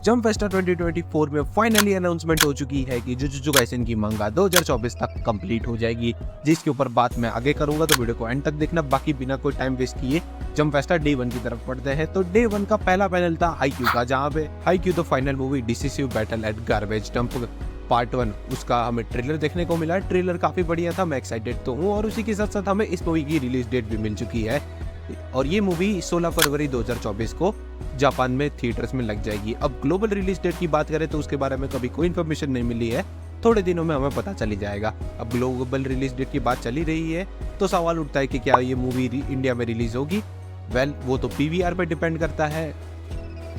Jump Festa 2024 में finally announcement हो चुकी है कि जुजुत्सु काइसेन की मंगा 2024 तक कंप्लीट हो जाएगी, जिसके ऊपर बात मैं आगे करूंगा, तो वीडियो को एंड तक देखना। बाकी बिना कोई टाइम वेस्ट किए जंप फेस्टा डे 1 की तरफ बढ़ते हैं। तो डे 1 का पहला पैनल था हाईक्यू का, जहाँ पे हाईक्यू तो final movie decisive battle eight garbage dump part 1 उसका हमें ट्रेलर देखने को मिला। ट्रेलर काफी बढ़िया था, मैं एक्साइटेड तो हूँ। और उसी के साथ साथ हमें इस मूवी की रिलीज डेट भी मिल चुकी है और ये मूवी 16 फरवरी 2024 को जापान में थिएटर्स में लग जाएगी। अब ग्लोबल रिलीज डेट की बात करें तो उसके बारे में कभी कोई इन्फॉर्मेशन नहीं मिली है, थोड़े दिनों में हमें पता चली जाएगा। अब ग्लोबल रिलीज डेट की बात चली रही है तो सवाल उठता है कि क्या ये मूवी इंडिया में रिलीज होगी। वेल, वो तो पीवीआर पे डिपेंड करता है।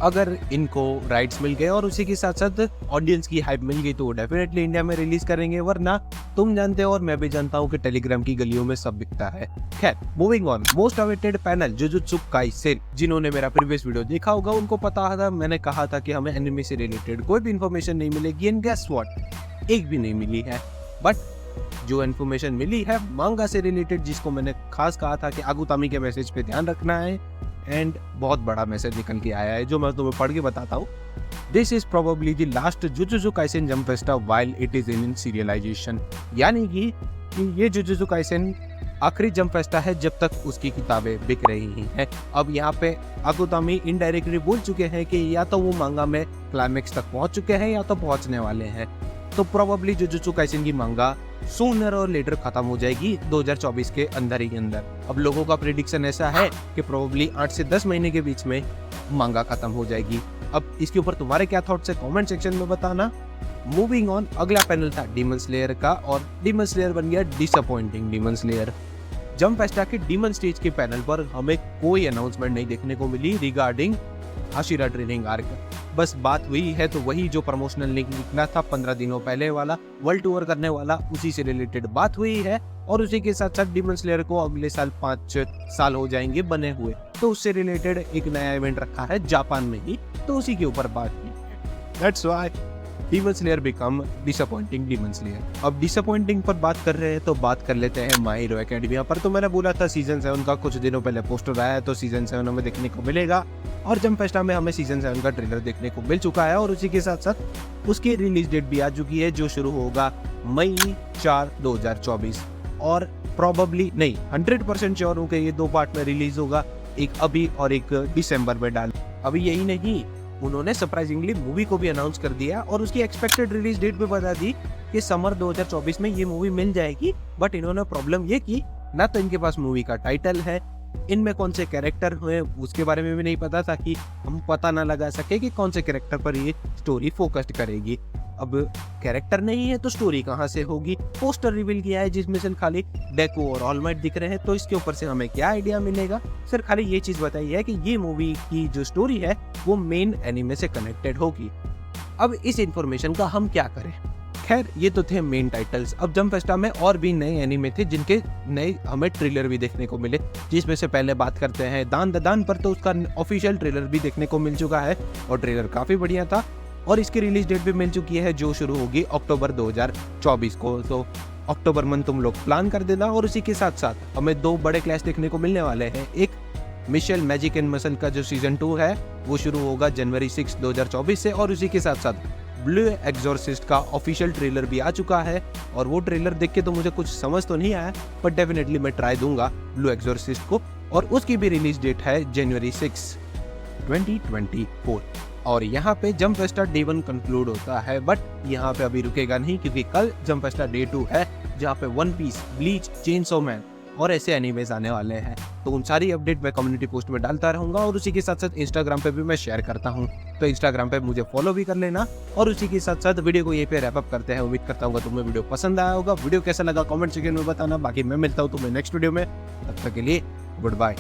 अगर इनको राइट्स मिल गए और उसी के साथ साथ ऑडियंस की हाइप मिल गई तो वो डेफिनेटली इंडिया में रिलीज करेंगे, वरना तुम जानते हो और मैं भी जानता हूँ कि टेलीग्राम की गलियों में सब बिकता है। खैर, moving on, most awaited panel jujutsu Kaisen. जिन्होंने मेरा प्रीवियस वीडियो देखा होगा उनको पता था, मैंने कहा था कि हमें एनिमे से रिलेटेड कोई भी इन्फॉर्मेशन नहीं मिलेगी, एंड गेस व्हाट, एक भी नहीं मिली है। बट जो इन्फॉर्मेशन मिली है मांगा से रिलेटेड, जिसको मैंने खास कहा था कि आगुतामी के मैसेज पे ध्यान रखना है, एंड बहुत बड़ा मैसेज निकल के आया है जो मैं तुम्हें पढ़ के बताता हूँ। This is probably the last jujutsu Kaisen jump Festa while it is in serialisation, यानी कि ये जुजुत्सु काइसेन आखिरी जंप फेस्टा है जब तक उसकी किताबें बिक रही हैं। अब यहाँ पे आगुतामी इनडायरेक्टली बोल चुके हैं कि या तो वो मांगा में क्लाइमेक्स तक पहुंच चुके हैं या तो पहुंचने वाले हैं। तो प्रोबेबली जुजुत्सु काइसेन की मांगा सूनर और लेटर खत्म हो जाएगी 2024 के अंदर ही अंदर। अब लोगों का प्रेडिक्शन ऐसा है कि प्रोबेबली 8 से 10 महीने के बीच में मांगा खत्म हो जाएगी। अब इसके ऊपर तुम्हारे क्या थॉट्स है कमेंट सेक्शन में बताना। मूविंग ऑन, अगला पैनल था डीमन स्लेयर का और डीमन स्लेयर बन गया disappointing demon slayer. Jump Festa के डीमन स्टेज के पैनल पर हमें कोई अनाउंसमेंट नहीं देखने को मिली रिगार्डिंग हाशिरा ट्रेनिंग आर्क। बस बात हुई है तो वही जो प्रमोशनल लिंक निकला था 15 दिनों पहले वाला, वर्ल्ड टूर करने वाला, उसी से रिलेटेड बात हुई है। और उसी के साथ साथ डीमन स्लेयर को अगले साल 5 साल हो जाएंगे बने हुए, तो उससे रिलेटेड एक नया इवेंट रखा है जापान में ही, तो उसी के ऊपर बात की है। That's why demon slayer become disappointing demon slayer. अब डिसअपॉइंटिंग पर बात कर रहे हैं तो बात कर लेते हैं माय हीरो एकेडमिया पर। तो मैंने बोला था सीजन 7 का कुछ दिनों पहले पोस्टर आया है, तो सीजन 7 हमें देखने को मिलेगा और जंप फेस्टा में हमें सीजन 7 का ट्रेलर देखने को मिल चुका है। और उसी के साथ साथ उसकी रिलीज डेट भी आ चुकी है जो शुरू होगा मई 4, 2024। और प्रोबेबली नहीं, 100% श्योर हूँ कि ये 2 पार्ट में रिलीज होगा, एक अभी और एक दिसंबर में डाल। अभी यही नहीं, उन्होंने सरप्राइजिंगली मूवी को भी अनाउंस कर दिया और उसकी एक्सपेक्टेड रिलीज डेट भी बता दी कि समर 2024 में ये मूवी मिल जाएगी। बट इन्होंने प्रॉब्लम ये की, ना तो इनके पास मूवी का टाइटल है, इनमें कौन से कैरेक्टर हुए उसके बारे में भी नहीं पता, ताकि हम पता ना लगा सके कि कौन से कैरेक्टर पर ये स्टोरी फोकस्ड करेगी। अब कैरेक्टर नहीं है तो स्टोरी कहाँ से होगी। पोस्टर रिवील किया है जिसमें से खाली डेको और ऑल माइट दिख रहे हैं, तो इसके ऊपर से हमें क्या आइडिया मिलेगा। सिर्फ खाली ये चीज बताई है कि ये मूवी की जो स्टोरी है वो मेन एनिमे से कनेक्टेड होगी। अब इस इंफॉर्मेशन का हम क्या करें। खैर, ये तो थे मेन टाइटल्स। अब जंप फेस्टा में और भी नए एनिमे थे जिनके नए हमें ट्रेलर भी देखने को मिले, जिसमें से पहले बात करते हैं दान द दान पर। तो उसका ऑफिशियल ट्रेलर भी देखने को मिल चुका है और ट्रेलर काफी बढ़िया था और इसकी रिलीज डेट भी मिल चुकी है जो शुरू होगी अक्टूबर 2024 को। तो अक्टूबर मंथ तुम लोग प्लान कर देना। और उसी के साथ साथ हमें 2 बड़े क्लास देखने को मिलने वाले हैं। एक मिशेल मैजिक एंड मसल का जो सीजन 2 है वो शुरू होगा जनवरी 6, 2024 से। और उसी के साथ साथ ब्लू एक्सोर्सिस्ट का ऑफिशियल ट्रेलर भी आ चुका है और वो ट्रेलर देख के तो मुझे कुछ समझ तो नहीं आया, बट डेफिनेटली मैं ट्राई दूंगा ब्लू एक्सोर्सिस्ट को। और उसकी भी रिलीज डेट है जनवरी 6, 2024। और यहाँ पे जंप फेस्टा डे 1 कंक्लूड होता है, बट यहाँ पे अभी रुकेगा नहीं, क्योंकि कल जंप फेस्टा डे 2 है जहाँ पे one piece, bleach, chainsaw man और ऐसे एनिमेज आने वाले हैं। तो उन सारी अपडेट मैं कम्युनिटी पोस्ट में डालता रहूंगा और उसी के साथ साथ इंस्टाग्राम पे भी मैं शेयर करता हूँ, तो इंस्टाग्राम पे मुझे फॉलो भी कर लेना। और उसी के साथ साथ वीडियो को यहीं पे रैप अप करते हैं। उम्मीद करता हूँ तुम्हें वीडियो पसंद आया होगा। वीडियो कैसा लगा कमेंट सेक्शन में बताना। बाकी मैं मिलता हूँ तुम्हें नेक्स्ट वीडियो में, तब तक के लिए गुड बाय।